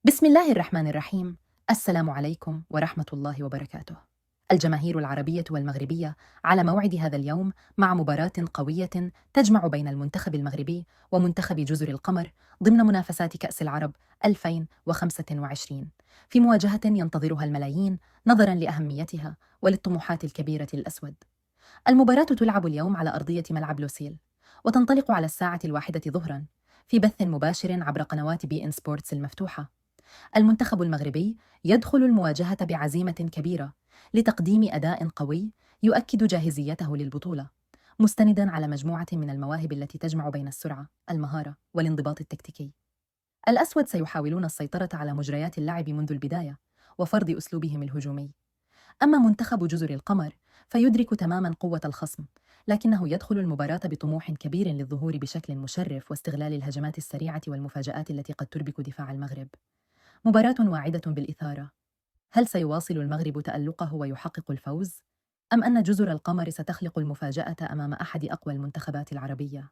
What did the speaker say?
بسم الله الرحمن الرحيم. السلام عليكم ورحمة الله وبركاته. الجماهير العربية والمغربية على موعد هذا اليوم مع مباراة قوية تجمع بين المنتخب المغربي ومنتخب جزر القمر ضمن منافسات كأس العرب 2025 في مواجهة ينتظرها الملايين نظرا لأهميتها وللطموحات الكبيرة للأسود. المباراة تلعب اليوم على أرضية ملعب لوسيل، وتنطلق على الساعة 1 ظهرا في بث مباشر عبر قنوات بي إن سبورتس المفتوحة. المنتخب المغربي يدخل المواجهة بعزيمة كبيرة لتقديم أداء قوي يؤكد جاهزيته للبطولة، مستندا على مجموعة من المواهب التي تجمع بين السرعة، المهارة، والانضباط التكتيكي. الأسود سيحاولون السيطرة على مجريات اللعب منذ البداية وفرض أسلوبهم الهجومي. أما منتخب جزر القمر فيدرك تماما قوة الخصم، لكنه يدخل المباراة بطموح كبير للظهور بشكل مشرف واستغلال الهجمات السريعة والمفاجآت التي قد تربك دفاع المغرب. مباراة واعدة بالإثارة. هل سيواصل المغرب تألقه ويحقق الفوز؟ أم أن جزر القمر ستخلق المفاجأة أمام أحد أقوى المنتخبات العربية؟